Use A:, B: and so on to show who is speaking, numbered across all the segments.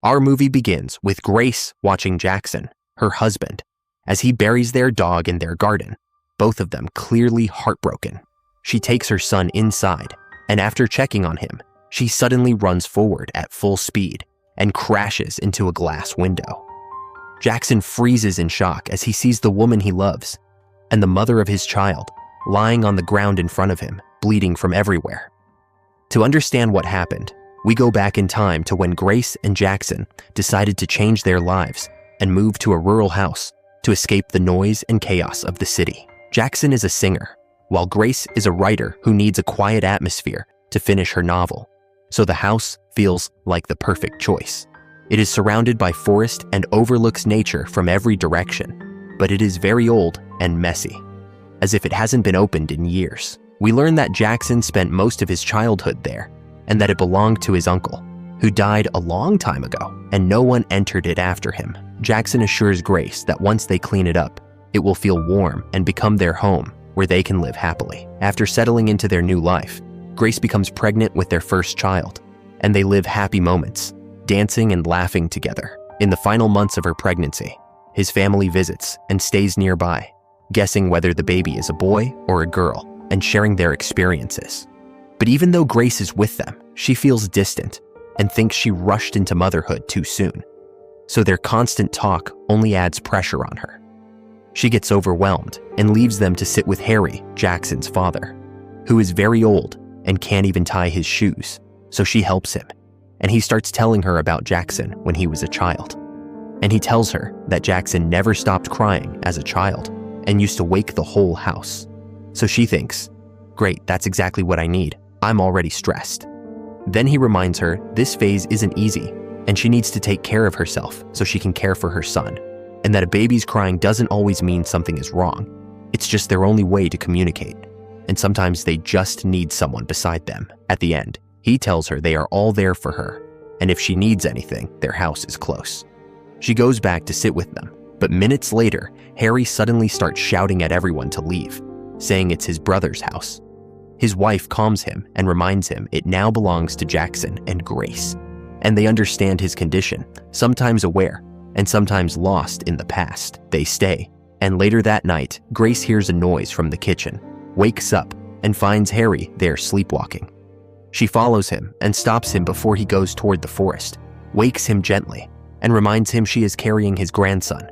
A: Our movie begins with Grace watching Jackson, her husband, as he buries their dog in their garden, both of them clearly heartbroken. She takes her son inside, and after checking on him, she suddenly runs forward at full speed and crashes into a glass window. Jackson freezes in shock as he sees the woman he loves and the mother of his child lying on the ground in front of him, bleeding from everywhere. To understand what happened, we go back in time to when Grace and Jackson decided to change their lives and move to a rural house to escape the noise and chaos of the city. Jackson is a singer, while Grace is a writer who needs a quiet atmosphere to finish her novel, so the house feels like the perfect choice. It is surrounded by forest and overlooks nature from every direction, but it is very old and messy, as if it hasn't been opened in years. We learn that Jackson spent most of his childhood there, and that it belonged to his uncle, who died a long time ago, and no one entered it after him. Jackson assures Grace that once they clean it up, it will feel warm and become their home where they can live happily. After settling into their new life, Grace becomes pregnant with their first child, and they live happy moments, dancing and laughing together. In the final months of her pregnancy, his family visits and stays nearby, guessing whether the baby is a boy or a girl and sharing their experiences. But even though Grace is with them, she feels distant and thinks she rushed into motherhood too soon. So their constant talk only adds pressure on her. She gets overwhelmed and leaves them to sit with Harry, Jackson's father, who is very old and can't even tie his shoes, so she helps him, and he starts telling her about Jackson when he was a child. And he tells her that Jackson never stopped crying as a child and used to wake the whole house. So she thinks, great, that's exactly what I need. I'm already stressed. Then he reminds her this phase isn't easy, and she needs to take care of herself so she can care for her son, and that a baby's crying doesn't always mean something is wrong. It's just their only way to communicate, and sometimes they just need someone beside them. At the end, he tells her they are all there for her, and if she needs anything, their house is close. She goes back to sit with them, but minutes later, Harry suddenly starts shouting at everyone to leave, saying it's his brother's house. His wife calms him and reminds him it now belongs to Jackson and Grace, and they understand his condition, sometimes aware and sometimes lost in the past. They stay, and later that night, Grace hears a noise from the kitchen, wakes up, and finds Harry there sleepwalking. She follows him and stops him before he goes toward the forest, wakes him gently, and reminds him she is carrying his grandson.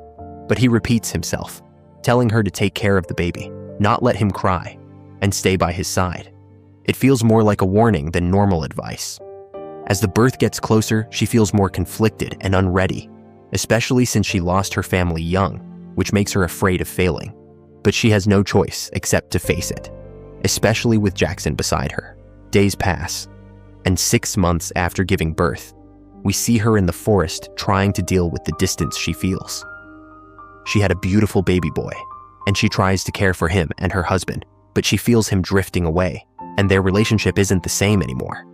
A: But he repeats himself, telling her to take care of the baby, not let him cry, and stay by his side. It feels more like a warning than normal advice. As the birth gets closer, she feels more conflicted and unready, especially since she lost her family young, which makes her afraid of failing. But she has no choice except to face it, especially with Jackson beside her. Days pass, and 6 months after giving birth, we see her in the forest trying to deal with the distance she feels. She had a beautiful baby boy, and she tries to care for him and her husband, but she feels him drifting away, and their relationship isn't the same anymore.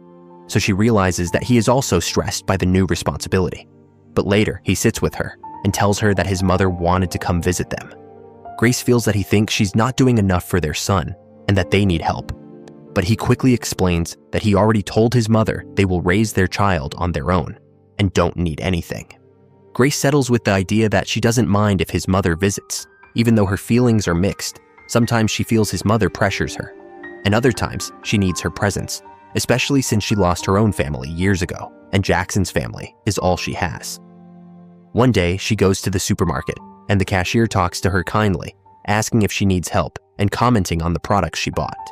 A: So she realizes that he is also stressed by the new responsibility. But later, he sits with her and tells her that his mother wanted to come visit them. Grace feels that he thinks she's not doing enough for their son and that they need help. But he quickly explains that he already told his mother they will raise their child on their own and don't need anything. Grace settles with the idea that she doesn't mind if his mother visits, even though her feelings are mixed. Sometimes she feels his mother pressures her, and other times she needs her presence, especially since she lost her own family years ago, and Jackson's family is all she has. One day, she goes to the supermarket, and the cashier talks to her kindly, asking if she needs help and commenting on the products she bought.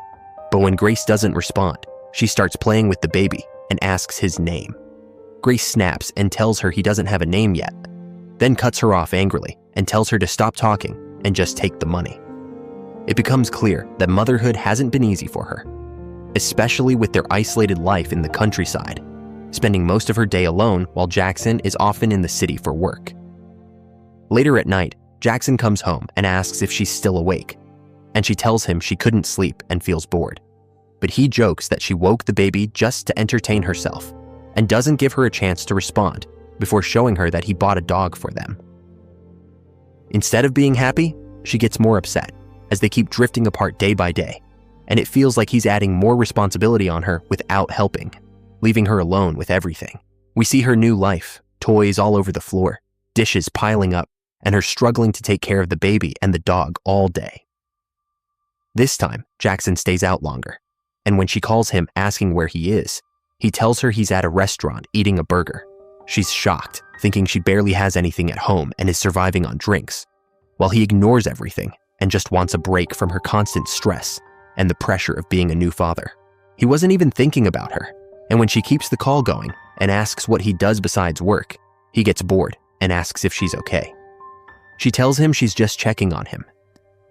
A: But when Grace doesn't respond, she starts playing with the baby and asks his name. Grace snaps and tells her he doesn't have a name yet, then cuts her off angrily and tells her to stop talking and just take the money. It becomes clear that motherhood hasn't been easy for her, especially with their isolated life in the countryside, spending most of her day alone while Jackson is often in the city for work. Later at night, Jackson comes home and asks if she's still awake, and she tells him she couldn't sleep and feels bored. But he jokes that she woke the baby just to entertain herself and doesn't give her a chance to respond before showing her that he bought a dog for them. Instead of being happy, she gets more upset as they keep drifting apart day by day, and it feels like he's adding more responsibility on her without helping, leaving her alone with everything. We see her new life, toys all over the floor, dishes piling up, and her struggling to take care of the baby and the dog all day. This time, Jackson stays out longer, and when she calls him asking where he is, he tells her he's at a restaurant eating a burger. She's shocked, thinking she barely has anything at home and is surviving on drinks, while he ignores everything and just wants a break from her constant stress and the pressure of being a new father. He wasn't even thinking about her, and when she keeps the call going and asks what he does besides work, he gets bored and asks if she's okay. She tells him she's just checking on him.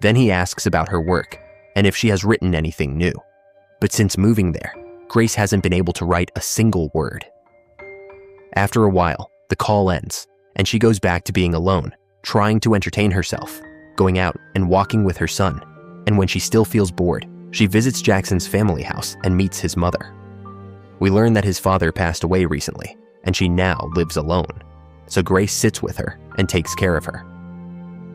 A: Then he asks about her work and if she has written anything new. But since moving there, Grace hasn't been able to write a single word. After a while, the call ends, and she goes back to being alone, trying to entertain herself, going out and walking with her son. And when she still feels bored, she visits Jackson's family house and meets his mother. We learn that his father passed away recently, and she now lives alone. So Grace sits with her and takes care of her.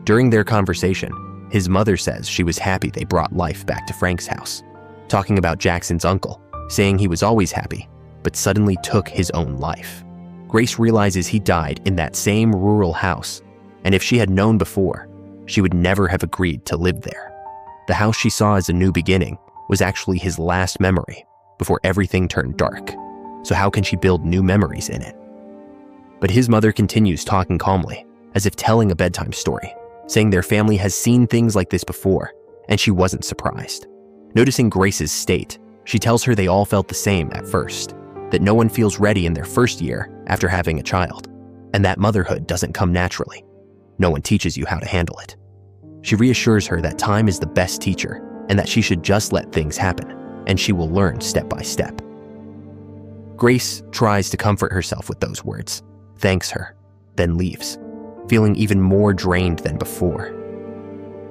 A: During their conversation, his mother says she was happy they brought life back to Frank's house, talking about Jackson's uncle, saying he was always happy, but suddenly took his own life. Grace realizes he died in that same rural house, and if she had known before, she would never have agreed to live there. The house she saw as a new beginning was actually his last memory before everything turned dark. So how can she build new memories in it? But his mother continues talking calmly, as if telling a bedtime story, saying their family has seen things like this before, and she wasn't surprised. Noticing Grace's state, she tells her they all felt the same at first, that no one feels ready in their first year after having a child, and that motherhood doesn't come naturally. No one teaches you how to handle it. She reassures her that time is the best teacher and that she should just let things happen, and she will learn step by step. Grace tries to comfort herself with those words, thanks her, then leaves, feeling even more drained than before.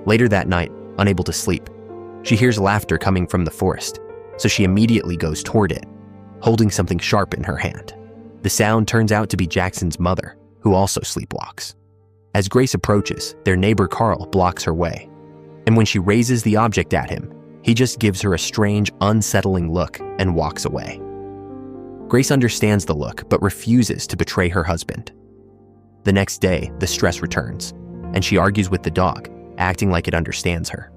A: Later that night, unable to sleep, she hears laughter coming from the forest, so she immediately goes toward it, holding something sharp in her hand. The sound turns out to be Jackson's mother, who also sleepwalks. As Grace approaches, their neighbor Carl blocks her way, and when she raises the object at him, he just gives her a strange, unsettling look and walks away. Grace understands the look but refuses to betray her husband. The next day, the stress returns, and she argues with the dog, acting like it understands her.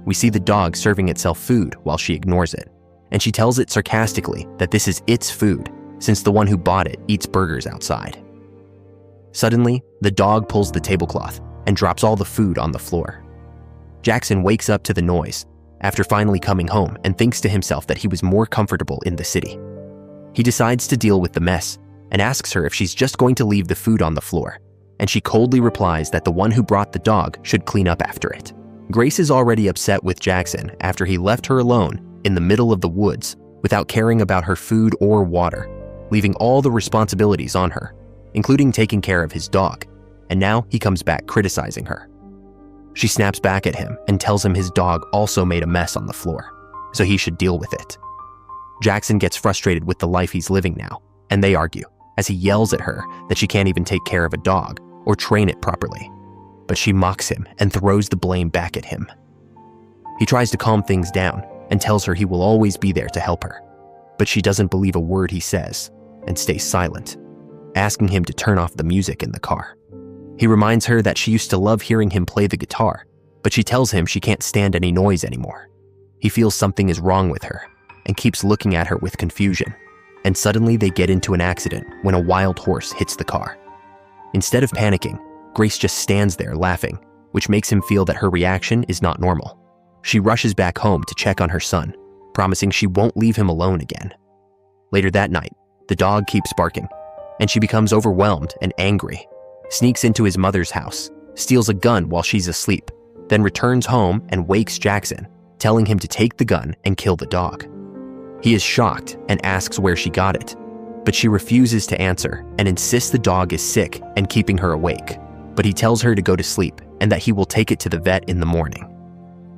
A: We see the dog serving itself food while she ignores it, and she tells it sarcastically that this is its food since the one who bought it eats burgers outside. Suddenly, the dog pulls the tablecloth and drops all the food on the floor. Jackson wakes up to the noise after finally coming home and thinks to himself that he was more comfortable in the city. He decides to deal with the mess and asks her if she's just going to leave the food on the floor, and she coldly replies that the one who brought the dog should clean up after it. Grace is already upset with Jackson after he left her alone in the middle of the woods without caring about her food or water, leaving all the responsibilities on her, including taking care of his dog, and now he comes back criticizing her. She snaps back at him and tells him his dog also made a mess on the floor, so he should deal with it. Jackson gets frustrated with the life he's living now, and they argue, as he yells at her that she can't even take care of a dog or train it properly. But she mocks him and throws the blame back at him. He tries to calm things down and tells her he will always be there to help her, but she doesn't believe a word he says and stays silent, asking him to turn off the music in the car. He reminds her that she used to love hearing him play the guitar, but she tells him she can't stand any noise anymore. He feels something is wrong with her and keeps looking at her with confusion, and suddenly they get into an accident when a wild horse hits the car. Instead of panicking, Grace just stands there laughing, which makes him feel that her reaction is not normal. She rushes back home to check on her son, promising she won't leave him alone again. Later that night, the dog keeps barking, and she becomes overwhelmed and angry, sneaks into his mother's house, steals a gun while she's asleep, then returns home and wakes Jackson, telling him to take the gun and kill the dog. He is shocked and asks where she got it, but she refuses to answer and insists the dog is sick and keeping her awake. But he tells her to go to sleep and that he will take it to the vet in the morning.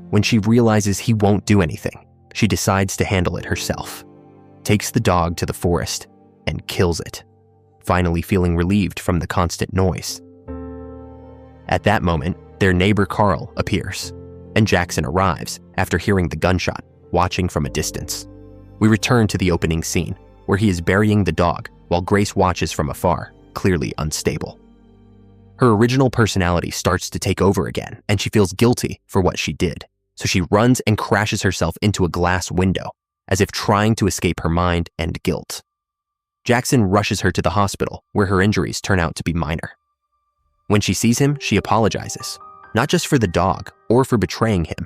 A: When she realizes he won't do anything, she decides to handle it herself, takes the dog to the forest, and kills it, finally feeling relieved from the constant noise. At that moment, their neighbor Carl appears, and Jackson arrives after hearing the gunshot, watching from a distance. We return to the opening scene, where he is burying the dog while Grace watches from afar, clearly unstable. Her original personality starts to take over again, and she feels guilty for what she did, so she runs and crashes herself into a glass window, as if trying to escape her mind and guilt. Jackson rushes her to the hospital, where her injuries turn out to be minor. When she sees him, she apologizes, not just for the dog or for betraying him,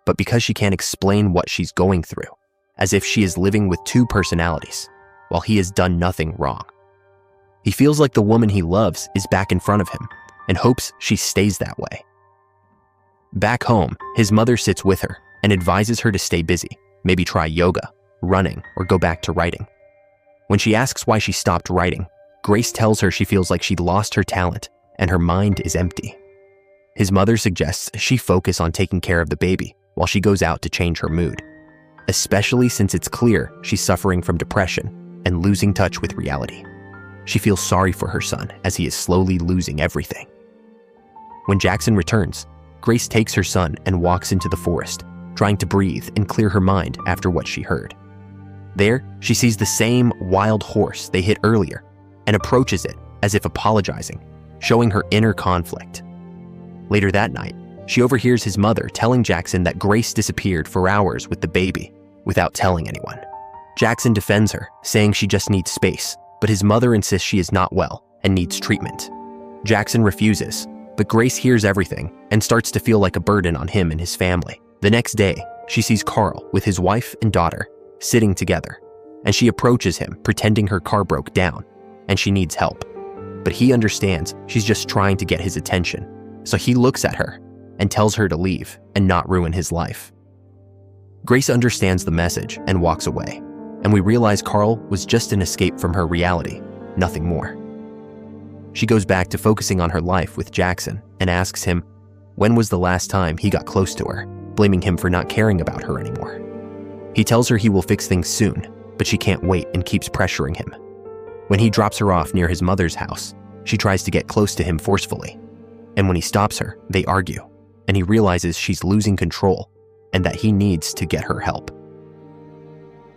A: but because she can't explain what she's going through, as if she is living with two personalities, while he has done nothing wrong. He feels like the woman he loves is back in front of him and hopes she stays that way. Back home, his mother sits with her and advises her to stay busy, maybe try yoga, running, or go back to writing. When she asks why she stopped writing, Grace tells her she feels like she'd lost her talent and her mind is empty. His mother suggests she focus on taking care of the baby while she goes out to change her mood, especially since it's clear she's suffering from depression and losing touch with reality. She feels sorry for her son as he is slowly losing everything. When Jackson returns, Grace takes her son and walks into the forest, trying to breathe and clear her mind after what she heard. There, she sees the same wild horse they hit earlier and approaches it as if apologizing, showing her inner conflict. Later that night, she overhears his mother telling Jackson that Grace disappeared for hours with the baby without telling anyone. Jackson defends her, saying she just needs space, but his mother insists she is not well and needs treatment. Jackson refuses, but Grace hears everything and starts to feel like a burden on him and his family. The next day, she sees Carl with his wife and daughter sitting together, and she approaches him pretending her car broke down and she needs help. But he understands she's just trying to get his attention, so he looks at her and tells her to leave and not ruin his life. Grace understands the message and walks away, and we realize Carl was just an escape from her reality, nothing more. She goes back to focusing on her life with Jackson and asks him when was the last time he got close to her, blaming him for not caring about her anymore. He tells her he will fix things soon, but she can't wait and keeps pressuring him. When he drops her off near his mother's house, she tries to get close to him forcefully, and when he stops her, they argue, and he realizes she's losing control and that he needs to get her help.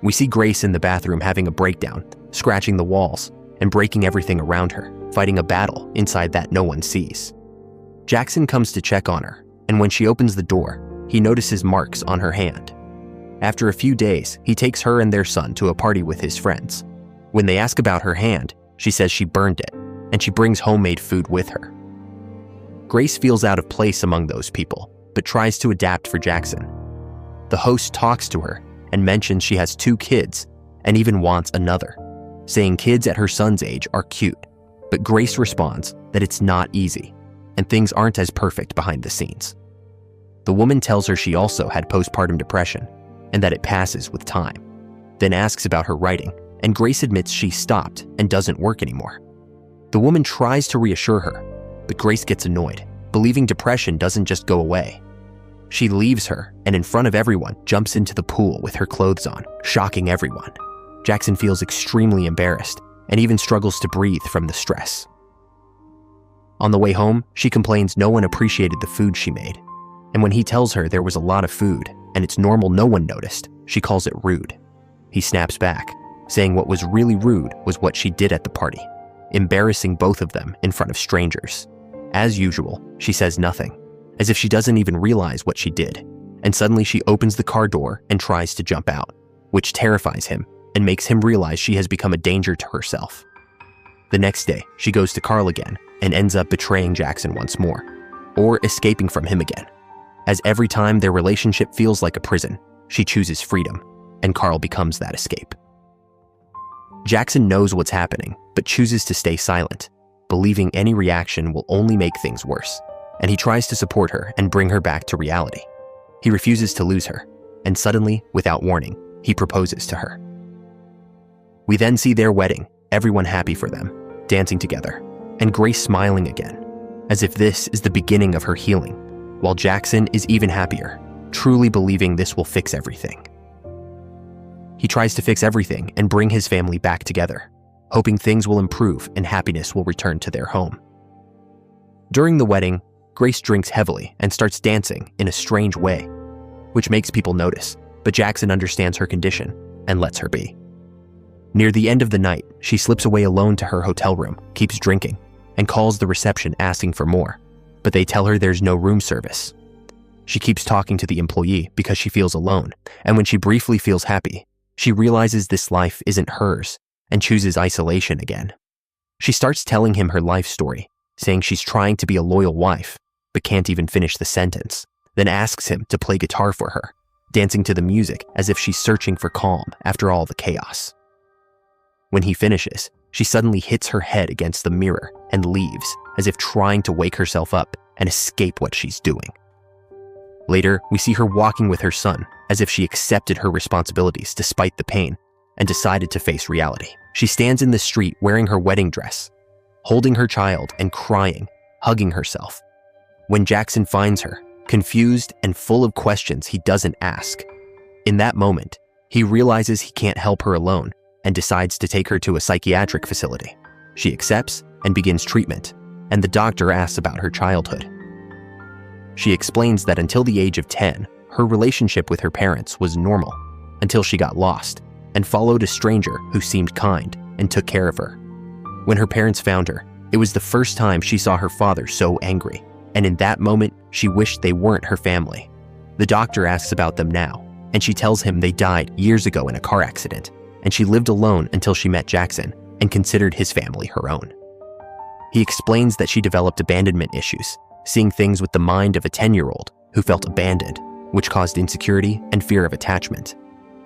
A: We see Grace in the bathroom having a breakdown, scratching the walls and breaking everything around her, fighting a battle inside that no one sees. Jackson comes to check on her, and when she opens the door, he notices marks on her hand. After a few days, he takes her and their son to a party with his friends. When they ask about her hand, she says she burned it, and she brings homemade food with her. Grace feels out of place among those people, but tries to adapt for Jackson. The host talks to her and mentions she has 2 kids and even wants another, saying kids at her son's age are cute, but Grace responds that it's not easy and things aren't as perfect behind the scenes. The woman tells her she also had postpartum depression and that it passes with time, then asks about her writing, and Grace admits she stopped and doesn't work anymore. The woman tries to reassure her, but Grace gets annoyed, believing depression doesn't just go away. She leaves her and in front of everyone jumps into the pool with her clothes on, shocking everyone. Jackson feels extremely embarrassed and even struggles to breathe from the stress. On the way home, she complains no one appreciated the food she made, and when he tells her there was a lot of food and it's normal no one noticed, she calls it rude. He snaps back, saying what was really rude was what she did at the party, embarrassing both of them in front of strangers. As usual, she says nothing, as if she doesn't even realize what she did, and suddenly she opens the car door and tries to jump out, which terrifies him and makes him realize she has become a danger to herself. The next day, she goes to Carl again and ends up betraying Jackson once more, or escaping from him again, as every time their relationship feels like a prison, she chooses freedom, and Carl becomes that escape. Jackson knows what's happening, but chooses to stay silent, believing any reaction will only make things worse, and he tries to support her and bring her back to reality. He refuses to lose her, and suddenly, without warning, he proposes to her. We then see their wedding, everyone happy for them, dancing together, and Grace smiling again, as if this is the beginning of her healing, while Jackson is even happier, truly believing this will fix everything. He tries to fix everything and bring his family back together, hoping things will improve and happiness will return to their home. During the wedding, Grace drinks heavily and starts dancing in a strange way, which makes people notice, but Jackson understands her condition and lets her be. Near the end of the night, she slips away alone to her hotel room, keeps drinking, and calls the reception asking for more, but they tell her there's no room service. She keeps talking to the employee because she feels alone, and when she briefly feels happy, she realizes this life isn't hers and chooses isolation again. She starts telling him her life story, saying she's trying to be a loyal wife, but can't even finish the sentence, then asks him to play guitar for her, dancing to the music as if she's searching for calm after all the chaos. When he finishes, she suddenly hits her head against the mirror and leaves, as if trying to wake herself up and escape what she's doing. Later, we see her walking with her son, as if she accepted her responsibilities despite the pain and decided to face reality. She stands in the street wearing her wedding dress, holding her child and crying, hugging herself. When Jackson finds her, confused and full of questions he doesn't ask, in that moment, he realizes he can't help her alone and decides to take her to a psychiatric facility. She accepts and begins treatment, and the doctor asks about her childhood. She explains that until the age of 10, her relationship with her parents was normal until she got lost and followed a stranger who seemed kind and took care of her. When her parents found her, it was the first time she saw her father so angry, and in that moment, she wished they weren't her family. The doctor asks about them now, and she tells him they died years ago in a car accident, and she lived alone until she met Jackson and considered his family her own. He explains that she developed abandonment issues, seeing things with the mind of a 10-year-old who felt abandoned, which caused insecurity and fear of attachment.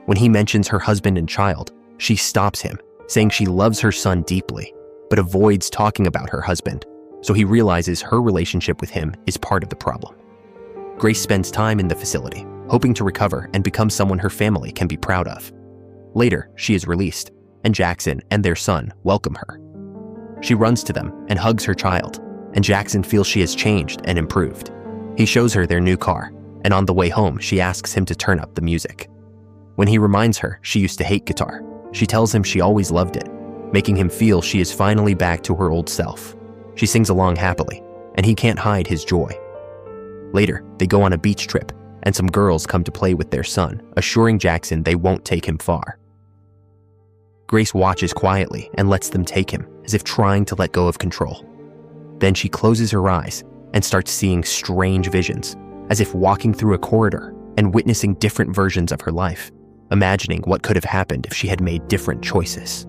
A: When he mentions her husband and child, she stops him, saying she loves her son deeply, but avoids talking about her husband, so he realizes her relationship with him is part of the problem. Grace spends time in the facility, hoping to recover and become someone her family can be proud of. Later, she is released, and Jackson and their son welcome her. She runs to them and hugs her child, and Jackson feels she has changed and improved. He shows her their new car, and on the way home, she asks him to turn up the music. When he reminds her she used to hate guitar, she tells him she always loved it, making him feel she is finally back to her old self. She sings along happily, and he can't hide his joy. Later, they go on a beach trip, and some girls come to play with their son, assuring Jackson they won't take him far. Grace watches quietly and lets them take him, as if trying to let go of control. Then she closes her eyes and starts seeing strange visions, as if walking through a corridor and witnessing different versions of her life, imagining what could have happened if she had made different choices.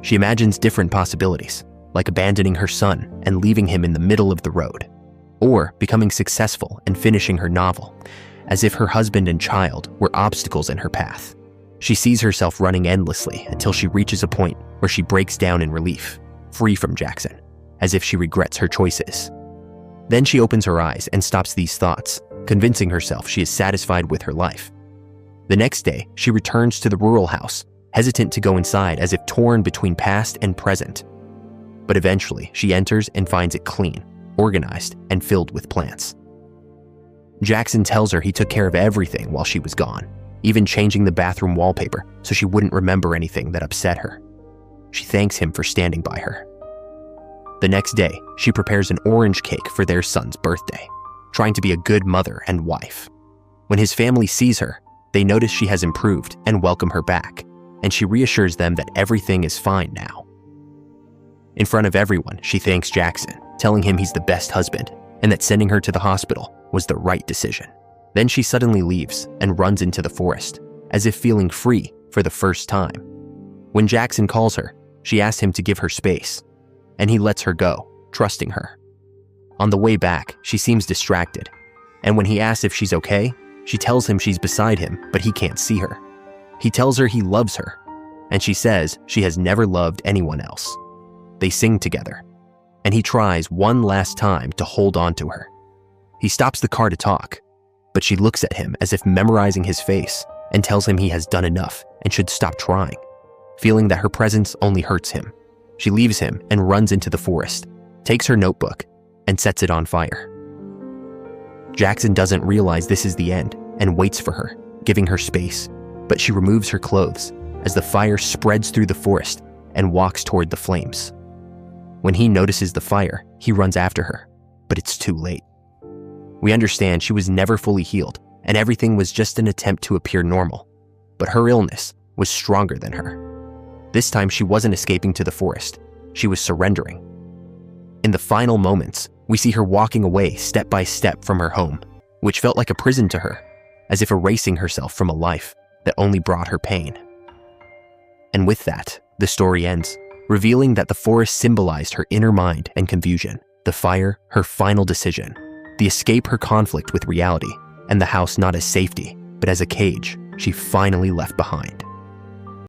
A: She imagines different possibilities, like abandoning her son and leaving him in the middle of the road, or becoming successful and finishing her novel, as if her husband and child were obstacles in her path. She sees herself running endlessly until she reaches a point where she breaks down in relief, free from Jackson, as if she regrets her choices. Then she opens her eyes and stops these thoughts, convincing herself she is satisfied with her life. The next day, she returns to the rural house, hesitant to go inside as if torn between past and present. But eventually, she enters and finds it clean, organized, and filled with plants. Jackson tells her he took care of everything while she was gone, even changing the bathroom wallpaper so she wouldn't remember anything that upset her. She thanks him for standing by her. The next day, she prepares an orange cake for their son's birthday, trying to be a good mother and wife. When his family sees her, they notice she has improved and welcome her back, and she reassures them that everything is fine now. In front of everyone, she thanks Jackson, telling him he's the best husband and that sending her to the hospital was the right decision. Then she suddenly leaves and runs into the forest, as if feeling free for the first time. When Jackson calls her, she asks him to give her space, and he lets her go, trusting her. On the way back, she seems distracted, and when he asks if she's okay, she tells him she's beside him, but he can't see her. He tells her he loves her, and she says she has never loved anyone else. They sing together, and he tries one last time to hold on to her. He stops the car to talk, but she looks at him as if memorizing his face and tells him he has done enough and should stop trying, feeling that her presence only hurts him. She leaves him and runs into the forest, takes her notebook, and sets it on fire. Jackson doesn't realize this is the end and waits for her, giving her space, but she removes her clothes as the fire spreads through the forest and walks toward the flames. When he notices the fire, he runs after her, but it's too late. We understand she was never fully healed, and everything was just an attempt to appear normal, but her illness was stronger than her. This time she wasn't escaping to the forest. She was surrendering. In the final moments, we see her walking away step by step from her home, which felt like a prison to her, as if erasing herself from a life that only brought her pain. And with that, the story ends, revealing that the forest symbolized her inner mind and confusion, the fire, her final decision, the escape, her conflict with reality, and the house not as safety, but as a cage she finally left behind.